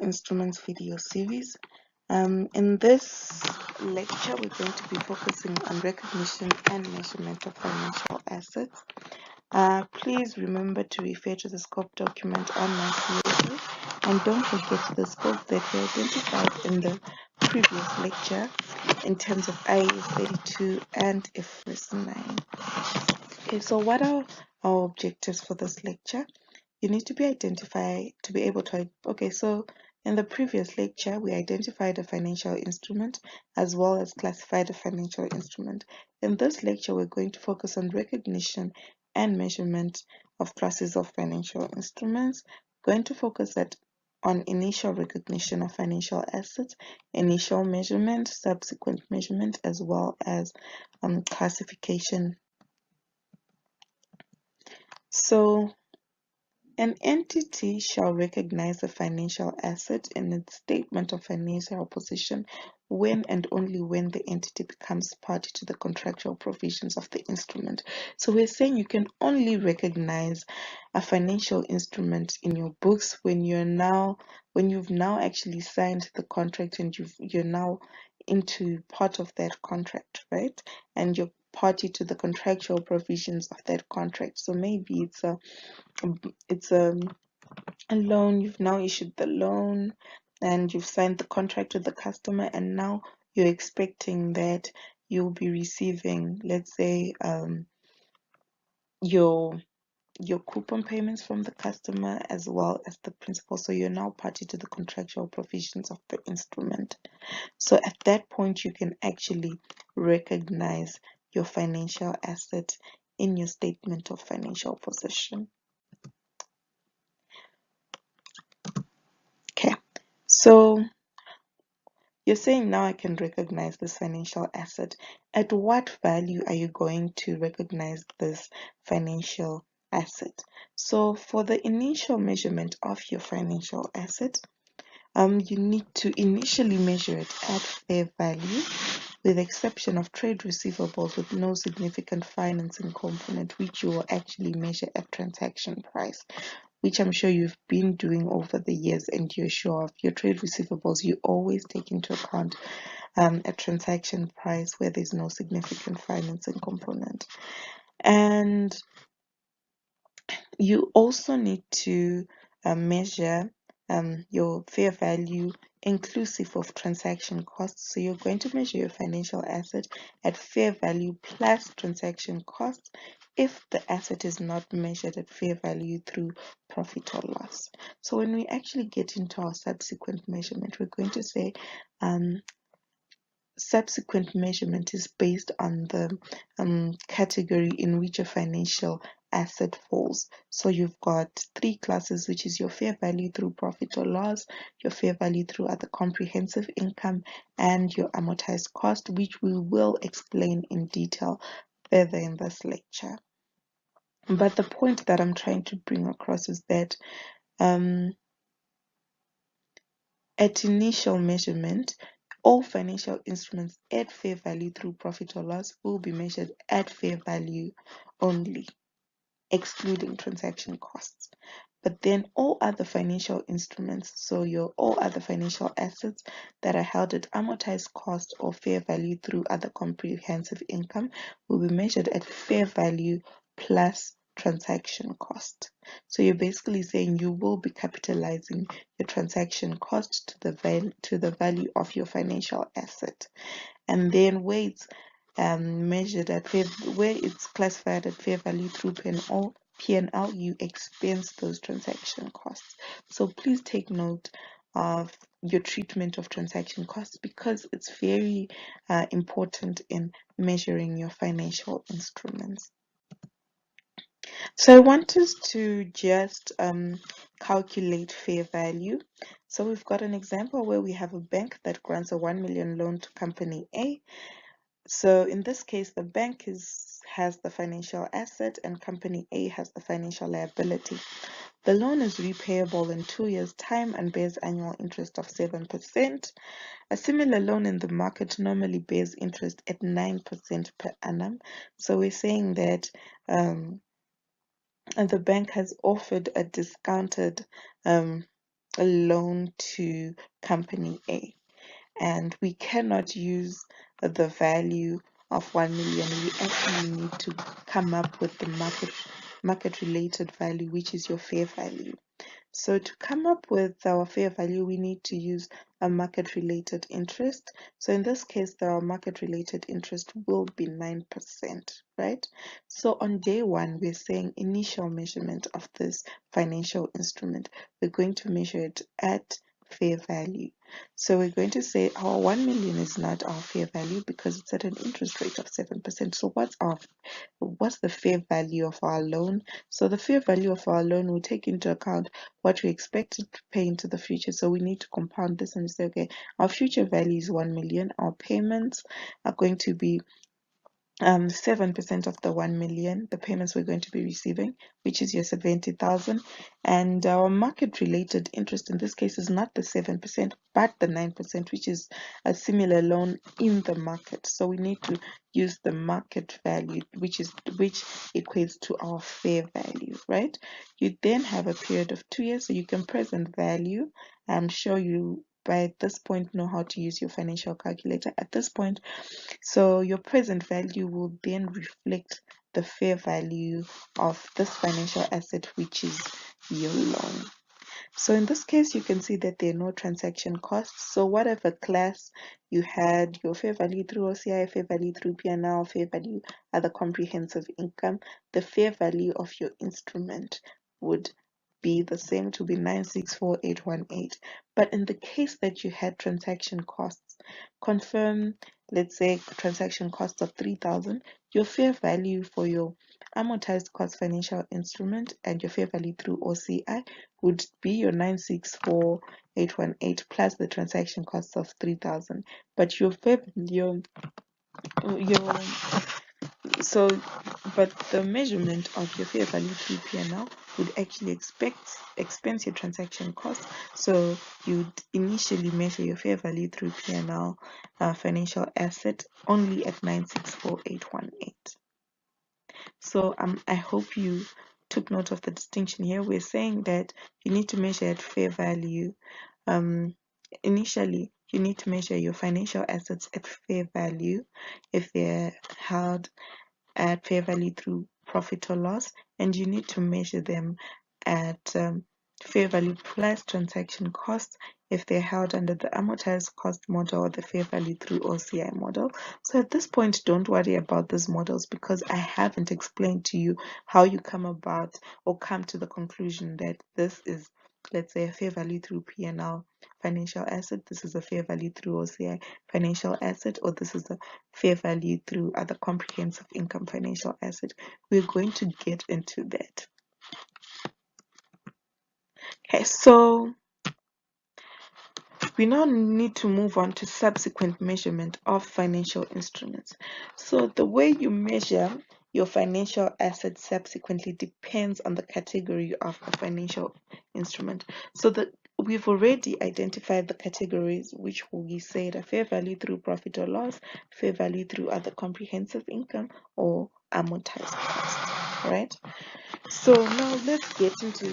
instruments video series. In this lecture, we're going to be focusing on recognition and measurement of financial assets. Please remember to refer to the scope document on my CSA, and don't forget the scope that we identified in the previous lecture in terms of IAS 32 and IFRS 9. Okay, so what are our objectives for this lecture? You need to be able to, okay, so in the previous lecture, we identified a financial instrument as well as classified a financial instrument. In this lecture, we're going to focus on recognition and measurement of classes of financial instruments. We're going to focus on initial recognition of financial assets, initial measurement, subsequent measurement, as well as classification. So, an entity shall recognize a financial asset in its statement of financial position when and only when the entity becomes party to the contractual provisions of the instrument. So we're saying you can only recognize a financial instrument in your books when you've now actually signed the contract and you're now into part of that contract, right? And you're party to the contractual provisions of that contract. So maybe it's a loan, you've now issued the loan and you've signed the contract with the customer, and now you're expecting that you'll be receiving, let's say, your coupon payments from the customer as well as the principal. So you're now party to the contractual provisions of the instrument. So at that point, you can actually recognize your financial asset in your statement of financial position. Okay, so you're saying now I can recognize this financial asset. At what value are you going to recognize this financial asset? So for the initial measurement of your financial asset, you need to initially measure it at fair value, with the exception of trade receivables with no significant financing component, which you will actually measure at transaction price, which I'm sure you've been doing over the years and you're sure of. Your trade receivables, you always take into account a transaction price where there's no significant financing component. And you also need to measure your fair value inclusive of transaction costs. So you're going to measure your financial asset at fair value plus transaction costs if the asset is not measured at fair value through profit or loss. So when we actually get into our subsequent measurement, we're going to say subsequent measurement is based on the category in which a financial asset falls. So you've got three classes, which is your fair value through profit or loss, your fair value through other comprehensive income, and your amortized cost, which we will explain in detail further in this lecture. But the point that I'm trying to bring across is that at initial measurement, all financial instruments at fair value through profit or loss will be measured at fair value only, excluding transaction costs. But then all other financial instruments, so all other financial assets that are held at amortized cost or fair value through other comprehensive income, will be measured at fair value plus transaction cost. So you're basically saying you will be capitalizing your transaction cost to the value of your financial asset, and then where it's measured at where it's classified at fair value through P&L, you expense those transaction costs. So please take note of your treatment of transaction costs, because it's very important in measuring your financial instruments. So I want us to just calculate fair value. So we've got an example where we have a bank that grants a 1 million loan to company A. So in this case, the bank has the financial asset and company A has the financial liability. The loan is repayable in 2 years' time and bears annual interest of 7%. A similar loan in the market normally bears interest at 9% per annum. So we're saying that and the bank has offered a discounted a loan to company A, and we cannot use the value of 1 million. We actually need to come up with the market related value, which is your fair value. So to come up with our fair value, we need to use a market related interest. So in this case, the market related interest will be 9%, right? So on day one, we're saying initial measurement of this financial instrument. We're going to measure it at fair value. So we're going to say our 1 million is not our fair value because it's at an interest rate of 7%. So what's the fair value of our loan? So the fair value of our loan will take into account what we expect to pay into the future. So we need to compound this and say, okay, our future value is 1 million. Our payments are going to be 7% of the 1 million, the payments we're going to be receiving, which is your 70,000. And our market related interest in this case is not the 7%, but the 9%, which is a similar loan in the market. So we need to use the market value, which equates to our fair value, right? You then have a period of 2 years, so you can present value. I'm sure you by this point know how to use your financial calculator at this point. So your present value will then reflect the fair value of this financial asset, which is your loan. So in this case, you can see that there are no transaction costs. So whatever class you had, your fair value through OCI, fair value through P&L, fair value other comprehensive income, the fair value of your instrument would be the same, to be 964,818. But in the case that you had transaction costs, confirm, let's say transaction costs of 3,000, your fair value for your amortized cost financial instrument and your fair value through OCI would be your 964,818 plus the transaction costs of 3,000. But but the measurement of your fair value through P&L would actually expense your transaction costs. So you'd initially measure your fair value through P&L financial asset only at 964,818. So I hope you took note of the distinction here. We're saying that you need to measure at fair value. Initially, you need to measure your financial assets at fair value if they're held at fair value through profit or loss, and you need to measure them at fair value plus transaction costs if they're held under the amortized cost model or the fair value through OCI model. So at this point, don't worry about these models because I haven't explained to you how you come about or come to the conclusion that this is, let's say, a fair value through P&L financial asset, this is a fair value through OCI financial asset, or this is a fair value through other comprehensive income financial asset. We're going to get into that. Okay, so we now need to move on to subsequent measurement of financial instruments. So the way you measure your financial assets subsequently depends on the category of a financial instrument. So we've already identified the categories, which we said a fair value through profit or loss, fair value through other comprehensive income, or amortized cost, right? So now let's get into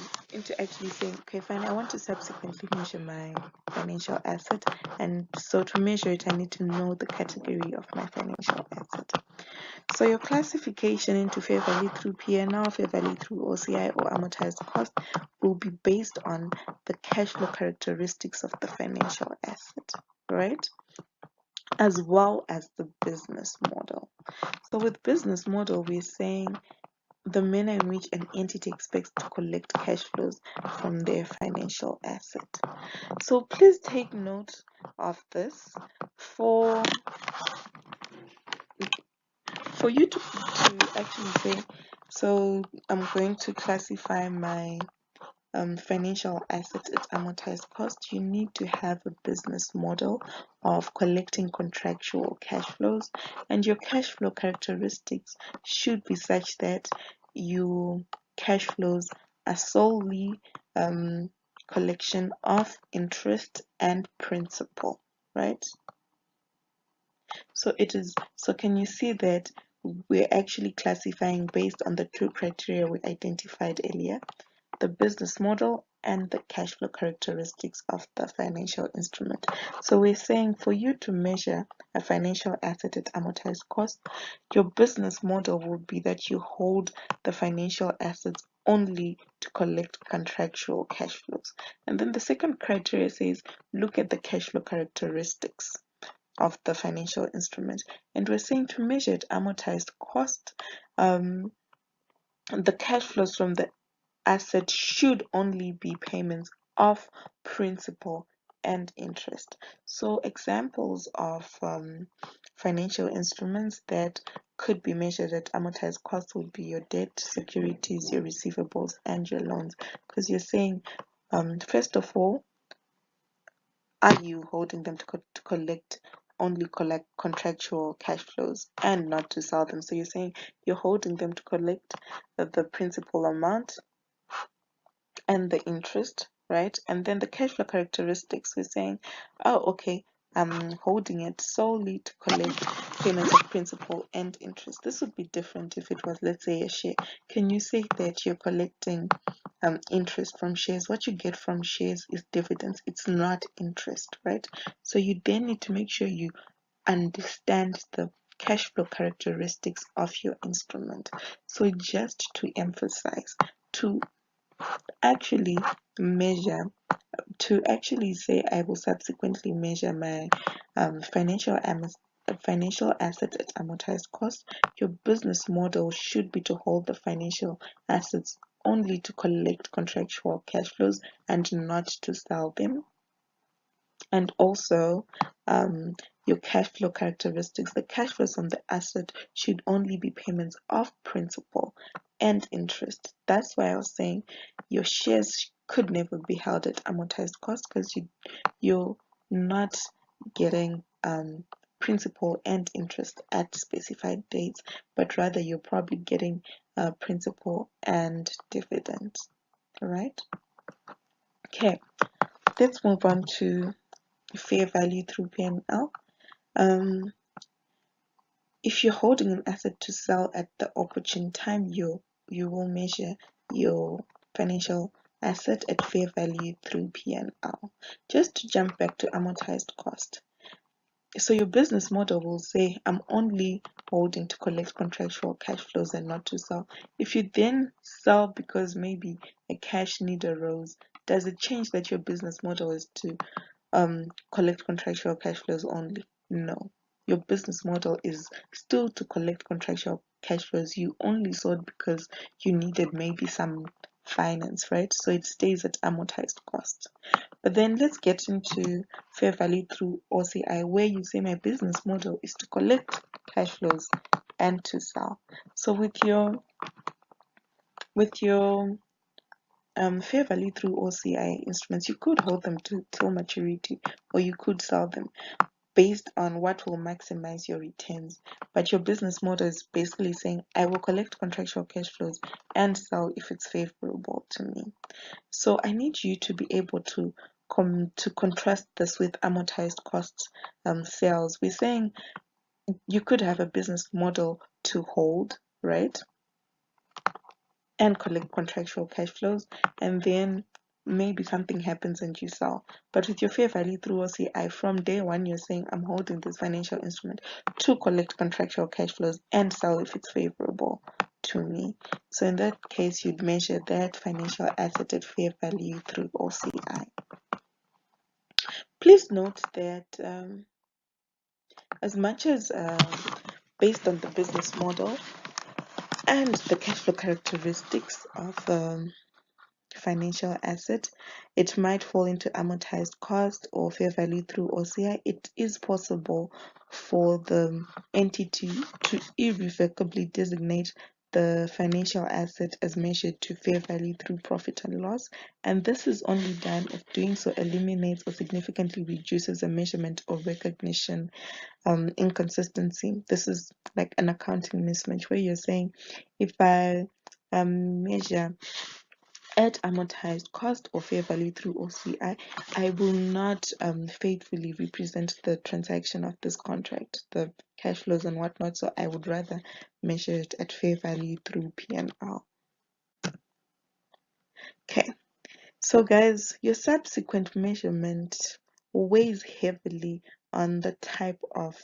actually saying, okay, fine, I want to subsequently measure my financial asset, and so to measure it, I need to know the category of my financial asset. So your classification into fair value through P&L, fair value through OCI, or amortized cost will be based on the cash flow characteristics of the financial asset, right? As well as the business model. So with business model, we're saying the manner in which an entity expects to collect cash flows from their financial asset. So please take note of this for you to actually say, so I'm going to classify my financial assets at amortized cost. You need to have a business model of collecting contractual cash flows, and your cash flow characteristics should be such that your cash flows are solely collection of interest and principal, right? So can you see that we're actually classifying based on the two criteria we identified earlier, the business model and the cash flow characteristics of the financial instrument. So we're saying for you to measure a financial asset at amortized cost, your business model would be that you hold the financial assets only to collect contractual cash flows. And then the second criteria says look at the cash flow characteristics of the financial instrument. And we're saying to measure at amortized cost, the cash flows from the asset should only be payments of principal and interest. So examples of financial instruments that could be measured at amortized cost would be your debt, securities, your receivables, and your loans. Because you're saying, first of all, are you holding them to collect only collect contractual cash flows and not to sell them? So you're saying you're holding them to collect the principal amount and the interest, right? And then the cash flow characteristics, we're saying, oh, okay, I'm holding it solely to collect payments of principal and interest. This would be different if it was, let's say, a share. Can you say that you're collecting interest from shares? What you get from shares is dividends. It's not interest, right? So you then need to make sure you understand the cash flow characteristics of your instrument. So just to emphasize, to actually measure to actually say I will subsequently measure my financial assets at amortized cost, your business model should be to hold the financial assets only to collect contractual cash flows and not to sell them. And also your cash flow characteristics, the cash flows from the asset should only be payments of principal and interest. That's why I was saying your shares could never be held at amortized cost, because you're not getting principal and interest at specified dates, but rather you're probably getting principal and dividends. All right. Okay, let's move on to fair value through P&L. If you're holding an asset to sell at the opportune time, you will measure your financial asset at fair value through P&L. Just to jump back to amortized cost. So your business model will say, I'm only holding to collect contractual cash flows and not to sell. If you then sell because maybe a cash need arose, does it change that your business model is to collect contractual cash flows only? No. Your business model is still to collect contractual cash flows. You only sold because you needed maybe some finance, right? So it stays at amortized cost. But then let's get into fair value through OCI, where you say my business model is to collect cash flows and to sell. So with your fair value through OCI instruments, you could hold them till maturity, or you could sell them based on what will maximize your returns. But your business model is basically saying, I will collect contractual cash flows and sell if it's favorable to me. So I need you to be able to contrast this with amortized costs sales. We're saying you could have a business model to hold, right, and collect contractual cash flows, and then maybe something happens and you sell. But with your fair value through OCI, from day one, you're saying, I'm holding this financial instrument to collect contractual cash flows and sell if it's favorable to me. So in that case, you'd measure that financial asset at fair value through OCI. Please note that as much as based on the business model and the cash flow characteristics of financial asset, it might fall into amortized cost or fair value through OCI. It is possible for the entity to irrevocably designate the financial asset as measured to fair value through profit and loss, and this is only done if doing so eliminates or significantly reduces a measurement or recognition inconsistency. This is like an accounting mismatch where you're saying, if I measure at amortized cost or fair value through OCI, I will not faithfully represent the transaction of this contract, the cash flows and whatnot, so I would rather measure it at fair value through P&L. Okay, So guys, your subsequent measurement weighs heavily on the type of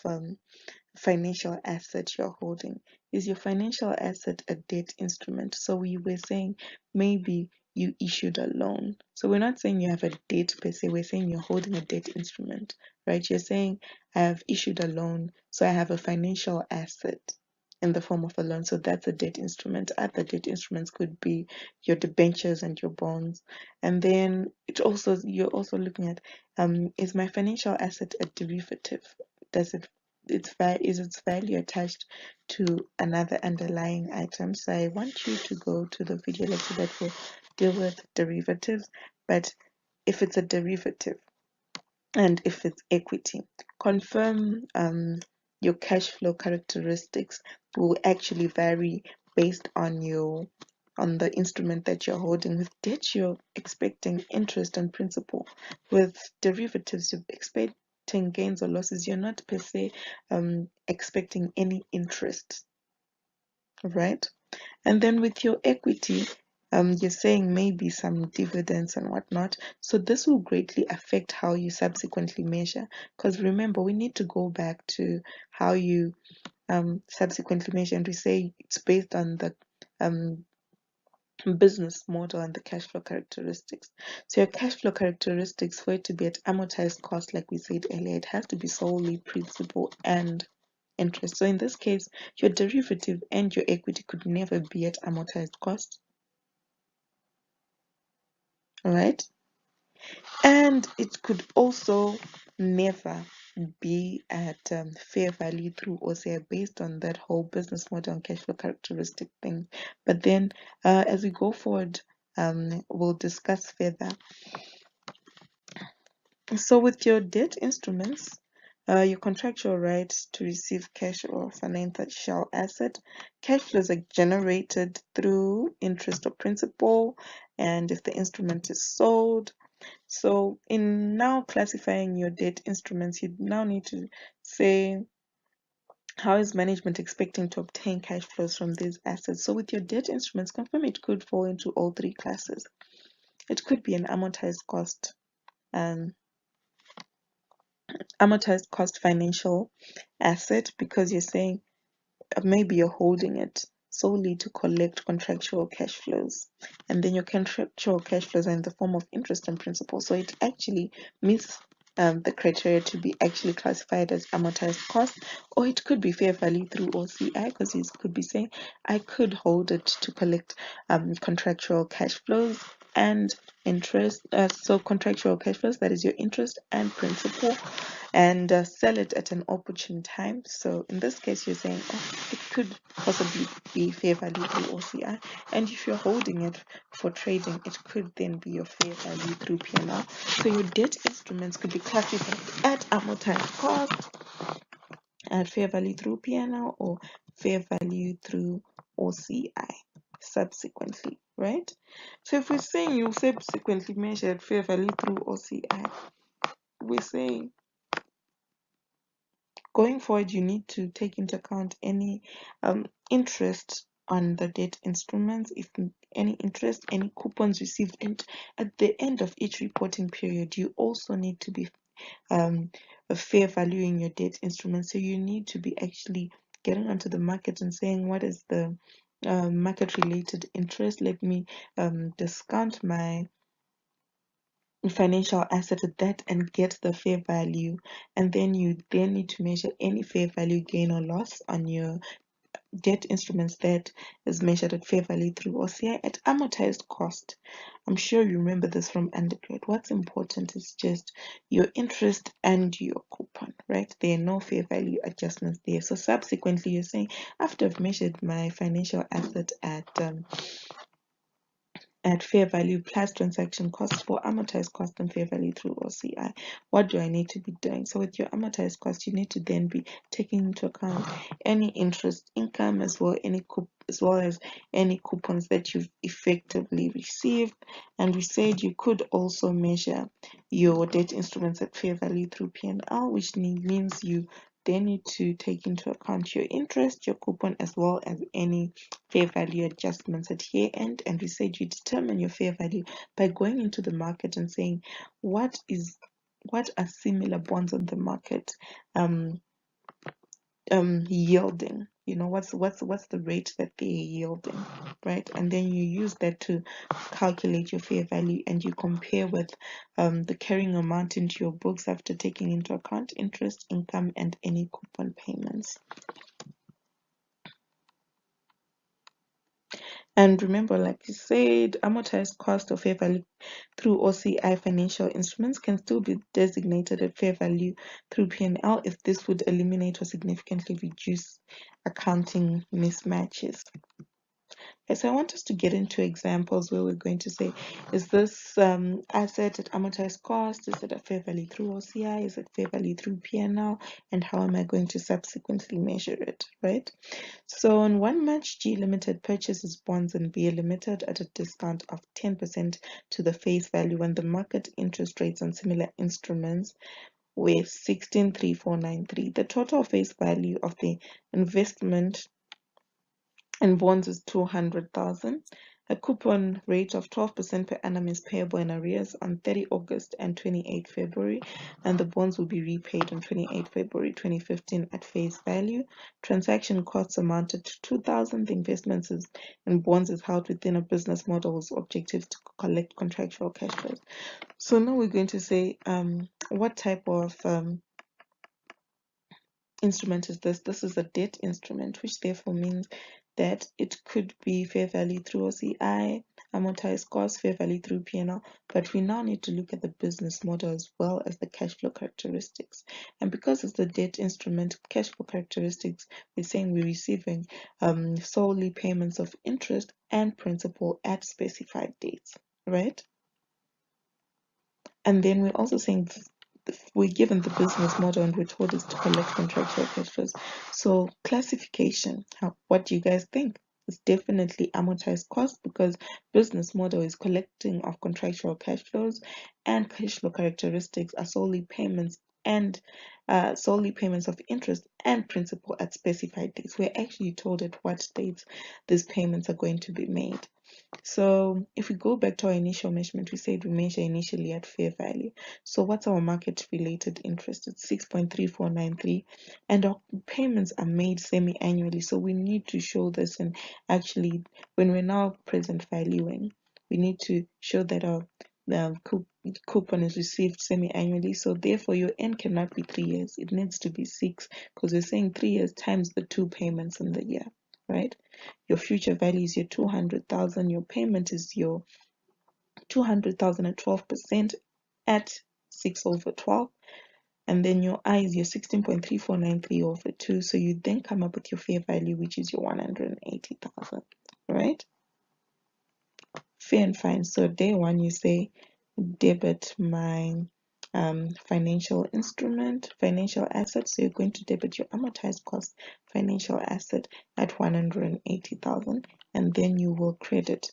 financial asset you're holding. Is your financial asset a debt instrument? So we were saying maybe you issued a loan. So we're not saying you have a debt per se, we're saying you're holding a debt instrument, right? You're saying I have issued a loan, so I have a financial asset in the form of a loan. So that's a debt instrument. Other debt instruments could be your debentures and your bonds. And then you're also looking at is my financial asset a derivative? Does it is its value attached to another underlying item? So I want you to go to the video lecture that will deal with derivatives. But if it's a derivative and if it's equity, confirm your cash flow characteristics will actually vary based on the instrument that you're holding. With debt, you're expecting interest and principal. With derivatives, you're expecting gains or losses. You're not per se expecting any interest, right? And then with your equity, you're saying maybe some dividends and whatnot. So this will greatly affect how you subsequently measure. Because remember, we need to go back to how you subsequently measure, and we say it's based on the business model and the cash flow characteristics. So your cash flow characteristics, for it to be at amortized cost, like we said earlier, it has to be solely principal and interest. So in this case, your derivative and your equity could never be at amortized cost. All right, and it could also never be at fair value through OCI based on that whole business model and cash flow characteristic thing. But then as we go forward, we'll discuss further. So with your debt instruments, your contractual rights to receive cash or financial asset, cash flows are generated through interest or principal, and if the instrument is sold. So in now classifying your debt instruments, you now need to say, how is management expecting to obtain cash flows from these assets? So with your debt instruments, confirm it could fall into all three classes. It could be an amortized cost financial asset, because you're saying maybe you're holding it solely to collect contractual cash flows, and then your contractual cash flows are in the form of interest and principal, so it actually meets the criteria to be actually classified as amortized cost. Or it could be fair value through OCI, because you could be saying I could hold it to collect contractual cash flows and interest, so contractual cash flows, that is your interest and principal, and sell it at an opportune time. So in this case, you're saying, oh, it could possibly be fair value through OCI, and if you're holding it for trading, it could then be your fair value through P&L. So your debt instruments could be classified at amortized cost, at fair value through P&L, or fair value through OCI subsequently, right? So if we're saying you subsequently measured fair value through OCI, we're saying going forward, you need to take into account any interest on the debt instruments, if any interest, any coupons received, and at the end of each reporting period, you also need to be fair valuing your debt instruments. So you need to be actually getting onto the market and saying, what is the market related interest? Let me discount my financial asset at that and get the fair value, and then you then need to measure any fair value gain or loss on your debt instruments that is measured at fair value through OCI at amortized cost. I'm sure you remember this from undergrad. What's important is just your interest and your coupon, right? There are no fair value adjustments there. So subsequently, you're saying, after I've measured my financial asset at fair value plus transaction costs for amortized cost and fair value through OCI, what do I need to be doing? So with your amortized cost, you need to then be taking into account any interest income, as well as any coupons that you've effectively received. And we said you could also measure your debt instruments at fair value through P&L, which means you then need to take into account your interest, your coupon, as well as any fair value adjustments at year end. And we said you determine your fair value by going into the market and saying what are similar bonds on the market yielding. What's the rate that they're yielding, right? And then you use that to calculate your fair value, and you compare with the carrying amount into your books after taking into account interest, income, and any coupon payments. And remember, like you said, amortized cost of fair value through OCI financial instruments can still be designated at fair value through P&L if this would eliminate or significantly reduce accounting mismatches. Okay, so I want us to get into examples where we're going to say, is this asset at amortized cost? Is it at fair value through OCI? Is it fair value through P&L? And how am I going to subsequently measure it, right? So on one match, G Limited purchases bonds in B Limited at a discount of 10% to the face value when the market interest rates on similar instruments were 16.3493. The total face value of the investment in bonds is 200,000. A coupon rate of 12% per annum is payable in arrears on 30 August and 28 February, and the bonds will be repaid on 28 February 2015 at face value. Transaction costs amounted to 2,000. The investments in bonds is held within a business model whose objective to collect contractual cash flows. So now we're going to say what type of instrument is this? This is a debt instrument, which therefore means that it could be fair value through OCI, amortized cost, fair value through P&L, but we now need to look at the business model as well as the cash flow characteristics. And because it's the debt instrument, cash flow characteristics, we're saying we're receiving solely payments of interest and principal at specified dates, right? And then we're also saying we're given the business model and we're told is to collect contractual cash flows. So classification, what do you guys think? It's definitely amortized cost because business model is collecting of contractual cash flows, and cash flow characteristics are solely payments of interest and principal at specified dates. We're actually told at what dates these payments are going to be made. So if we go back to our initial measurement, we said we measure initially at fair value. So what's our market related interest? It's 6.3493, and our payments are made semi-annually. So we need to show this, and actually when we're now present valuing, we need to show that our coupon is received semi-annually. So therefore your end cannot be 3 years. It needs to be 6, because we're saying 3 years times the 2 payments in the year, right? Your future value is your 200,000. Your payment is your 200,000 at 12% at 6/12. And then your I is your 16.3493 over 2. So you then come up with your fair value, which is your 180,000, right? Fair and fine. So day one, you say debit my financial asset. So you're going to debit your amortized cost financial asset at 180,000, and then you will credit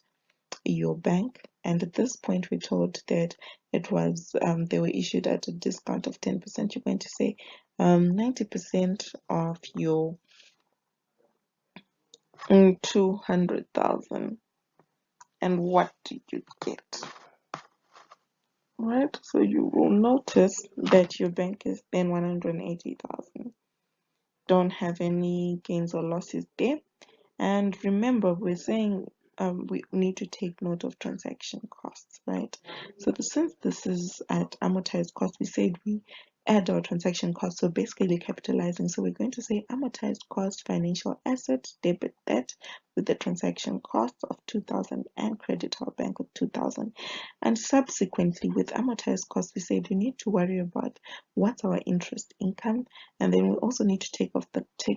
your bank. And at this point, we're told that it was they were issued at a discount of 10%. You're going to say 90% of your 200,000. And what do you get? Right, so you will notice that your bank is then 180,000. Don't have any gains or losses there. And remember, we're saying we need to take note of transaction costs, right? So since this is at amortized cost, we said we add our transaction costs, so basically capitalizing. So we're going to say amortized cost financial asset, debit that with the transaction cost of 2,000 and credit our bank with 2,000. And subsequently with amortized cost, we said we need to worry about what's our interest income, and then we also need to take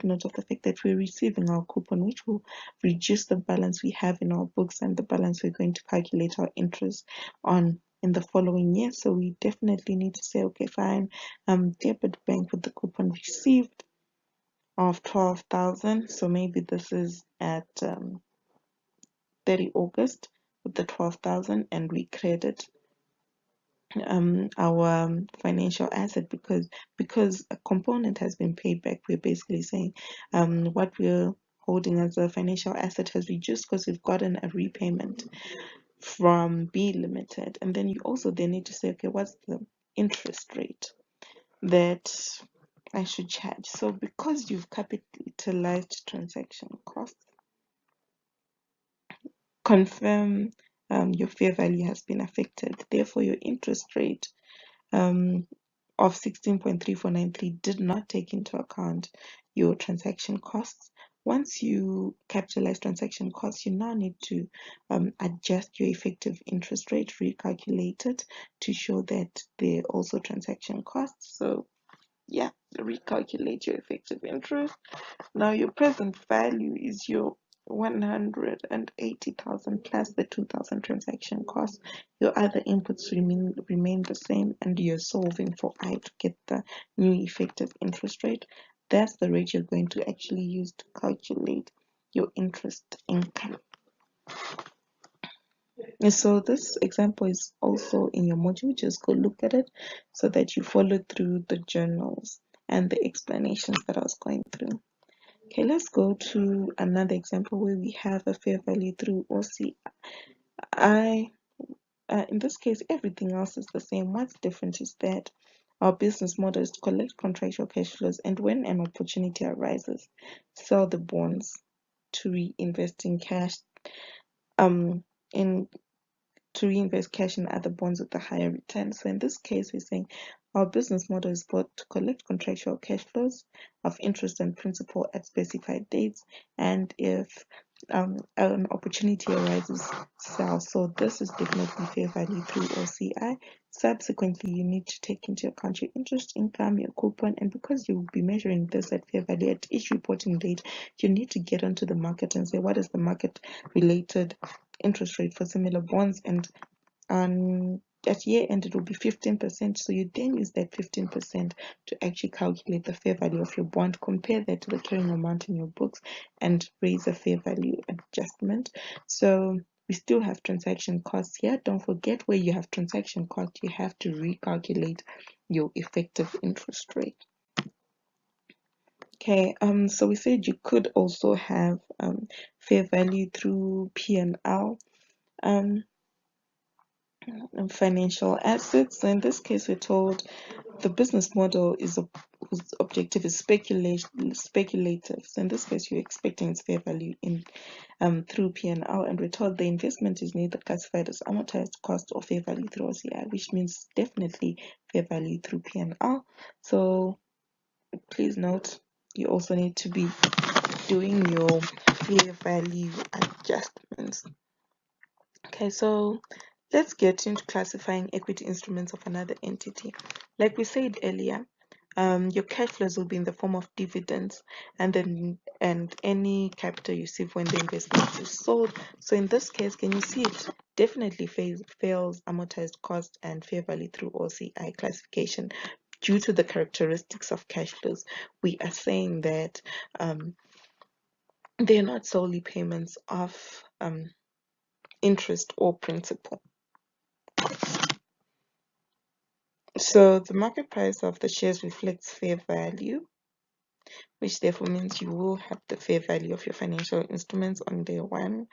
note of the fact that we're receiving our coupon, which will reduce the balance we have in our books and the balance we're going to calculate our interest on in the following year. So we definitely need to say, okay, fine, debit bank with the coupon received of 12,000. So maybe this is at 30 August with the 12,000, and we credit our financial asset, because a component has been paid back. We're basically saying what we're holding as a financial asset has reduced because we've gotten a repayment from B Limited. And then you also then need to say, okay, what's the interest rate that I should charge? So because you've capitalized transaction costs, confirm your fair value has been affected. Therefore, your interest rate of 16.3493 did not take into account your transaction costs. Once you capitalize transaction costs, you now need to adjust your effective interest rate, recalculate it to show that they're also transaction costs. So yeah, recalculate your effective interest. Now your present value is your 180,000 plus the 2,000 transaction costs. Your other inputs remain the same, and you're solving for I to get the new effective interest rate. That's the rate you're going to actually use to calculate your interest income. And so this example is also in your module. Just go look at it so that you follow through the journals and the explanations that I was going through. Okay, let's go to another example where we have a fair value through OCI. In this case, everything else is the same. What's different is that our business model is to collect contractual cash flows, and when an opportunity arises, sell the bonds to reinvest in cash in to reinvest cash in other bonds with a higher return. So in this case, we're saying our business model is both to collect contractual cash flows of interest and principal at specified dates, and if an opportunity arises, sell. So this is definitely fair value through OCI. Subsequently, you need to take into account your interest income, your coupon, and because you will be measuring this at fair value at each reporting date, you need to get onto the market and say what is the market related interest rate for similar bonds, and at year end it will be 15%. So you then use that 15% to actually calculate the fair value of your bond, compare that to the carrying amount in your books, and raise a fair value adjustment. So we still have transaction costs here. Don't forget, where you have transaction costs, you have to recalculate your effective interest rate. Okay, so we said you could also have fair value through P&L. Financial assets. So in this case, we're told the business model is whose objective is speculative. So in this case, you're expecting its fair value in through P&L, and we're told the investment is neither classified as amortized cost or fair value through OCI, which means definitely fair value through P&L. So please note, you also need to be doing your fair value adjustments. Okay, so let's get into classifying equity instruments of another entity. Like we said earlier, your cash flows will be in the form of dividends, and any capital you receive when the investment is sold. So in this case, can you see it definitely fails amortized cost and fair value through OCI classification due to the characteristics of cash flows. We are saying that they're not solely payments of interest or principal. So the market price of the shares reflects fair value, which therefore means you will have the fair value of your financial instruments on day one.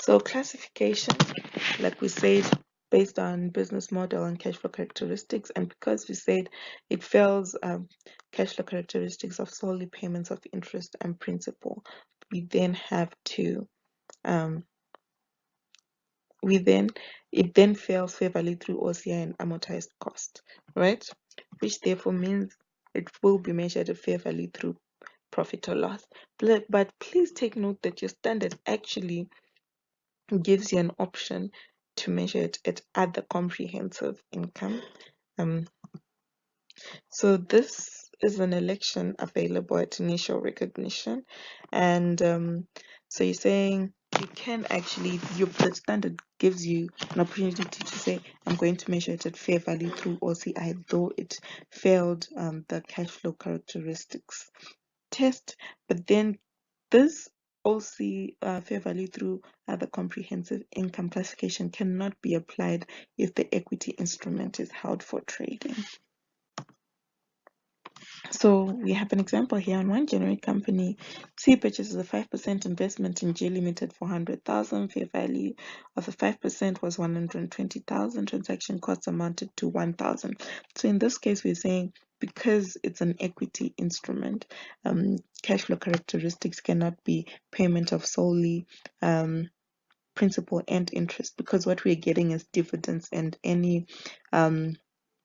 So classification, like we said, based on business model and cash flow characteristics, and because we said it fails cash flow characteristics of solely payments of interest and principal, we then have to it then fails fair value through OCI and amortized cost, right? Which therefore means it will be measured at fair value through profit or loss. But please take note that your standard actually gives you an option to measure it at other comprehensive income. So this is an election available at initial recognition, and so you're saying you can actually, the standard gives you an opportunity to say, I'm going to measure it at fair value through OCI, though it failed the cash flow characteristics test. But then this fair value through the comprehensive income classification cannot be applied if the equity instrument is held for trading. So we have an example here. On 1 January, company C purchases a 5% investment in G Limited for 100,000. Fair value of the 5% was 120,000. Transaction costs amounted to 1,000. So in this case, we're saying because it's an equity instrument, cash flow characteristics cannot be payment of solely principal and interest, because what we're getting is dividends and any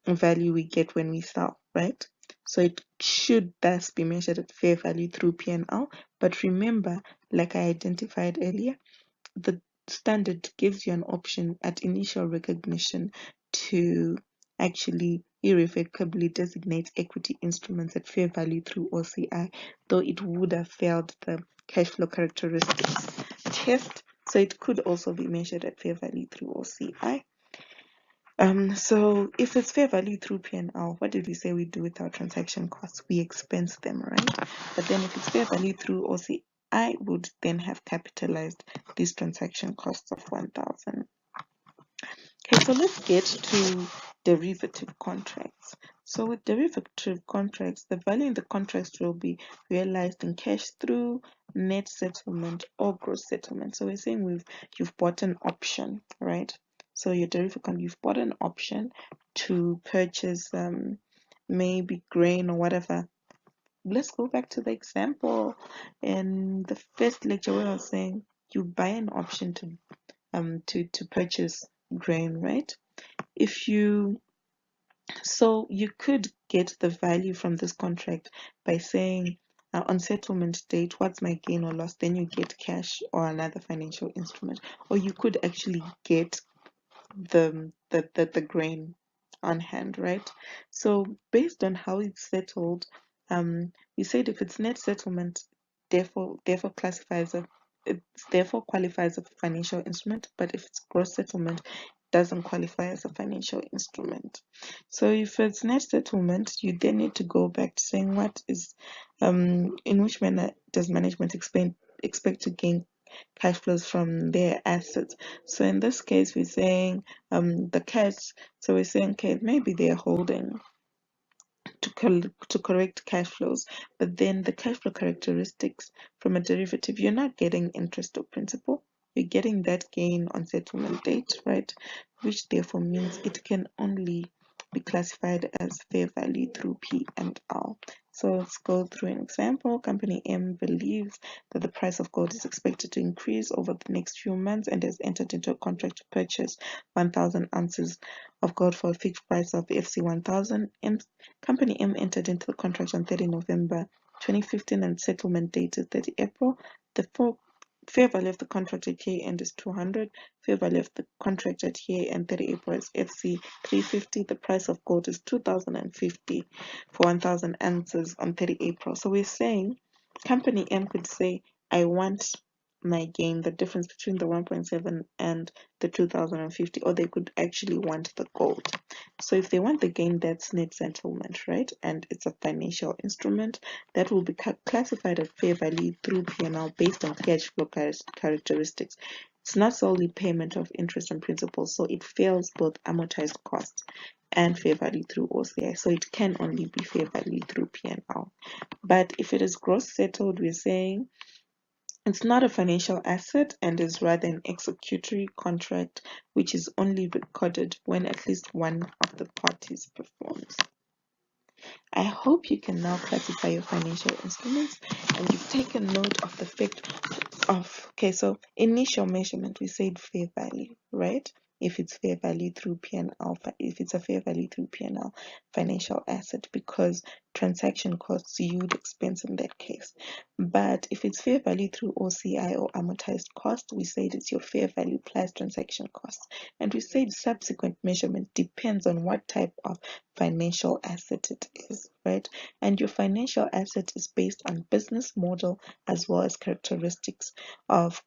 value we get when we sell, right? So it should thus be measured at fair value through P&L. But remember, like I identified earlier, the standard gives you an option at initial recognition to actually irrevocably designate equity instruments at fair value through OCI, though it would have failed the cash flow characteristics test. So it could also be measured at fair value through OCI. So if it's fair value through P&L, what did we say we do with our transaction costs? We expense them, right? But then if it's fair value through OCI, would then have capitalized these transaction costs of 1,000. Okay, so let's get to derivative contracts. So with derivative contracts, the value in the contracts will be realized in cash through net settlement or gross settlement. So we're saying you've bought an option, right? So your derivative, you've bought an option to purchase maybe grain or whatever. Let's go back to the example in the first lecture where I was saying you buy an option to purchase grain, right? So you could get the value from this contract by saying on settlement date, what's my gain or loss? Then you get cash or another financial instrument, or you could actually get the grain on hand, right? So based on how it's settled, we said if it's net settlement, therefore classifies it therefore qualifies as a financial instrument, but if it's gross settlement, doesn't qualify as a financial instrument. So if it's net settlement, you then need to go back to saying what is in which manner does management expect to gain cash flows from their assets. So in this case, we're saying the cash. So we're saying, okay, maybe they're holding to correct cash flows, but then the cash flow characteristics from a derivative, you're not getting interest or principal. You're getting that gain on settlement date, right? Which therefore means it can only be classified as fair value through P&L. So let's go through an example. Company M believes that the price of gold is expected to increase over the next few months and has entered into a contract to purchase 1,000 ounces of gold for a fixed price of FC 1,000. Company M entered into the contract on 30 November 2015 and settlement date is 30 April. The fair value of the contract at year end is 200. Fair value of the contract at year end 30 April is FC 350. The price of gold is 2,050 for 1,000 ounces on 30 April. So we're saying Company M could say, I want my gain, the difference between the 1.7 and the 2,050, or they could actually want the gold. So if they want the gain, that's net settlement, right? And it's a financial instrument that will be classified as fair value through P&L based on cash flow characteristics. It's not solely payment of interest and principal, so it fails both amortized costs and fair value through OCI. So it can only be fair value through P&L. But if it is gross settled, we're saying it's not a financial asset and is rather an executory contract, which is only recorded when at least one of the parties performs. I hope you can now classify your financial instruments and you've taken note of the fact of, okay, so initial measurement, we said fair value, right? If it's fair value through P&L, if it's a fair value through P&L financial asset, because transaction costs you would expense in that case. But if it's fair value through OCI or amortized cost, we said it's your fair value plus transaction costs. And we said subsequent measurement depends on what type of financial asset it is, right? And your financial asset is based on business model as well as characteristics of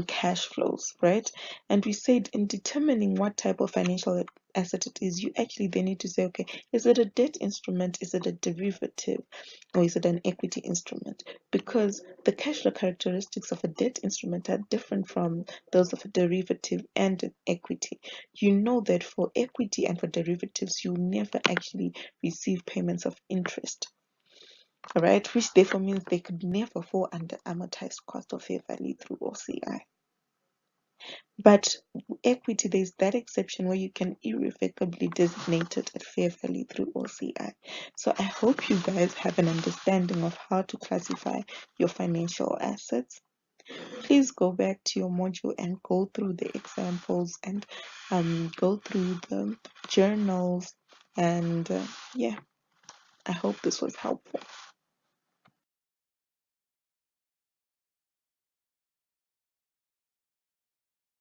cash flows, right? And we said in determining what type of financial asset it is, you actually then need to say, okay, is it a debt instrument, is it a derivative, or is it an equity instrument? Because the cash flow characteristics of a debt instrument are different from those of a derivative and an equity. You know that for equity and for derivatives, you never actually receive payments of interest. All right, which therefore means they could never fall under amortized cost or fair value through OCI. But equity, there's that exception where you can irrevocably designate it at fair value through OCI. So I hope you guys have an understanding of how to classify your financial assets. Please go back to your module and go through the examples and go through the journals. And yeah, I hope this was helpful.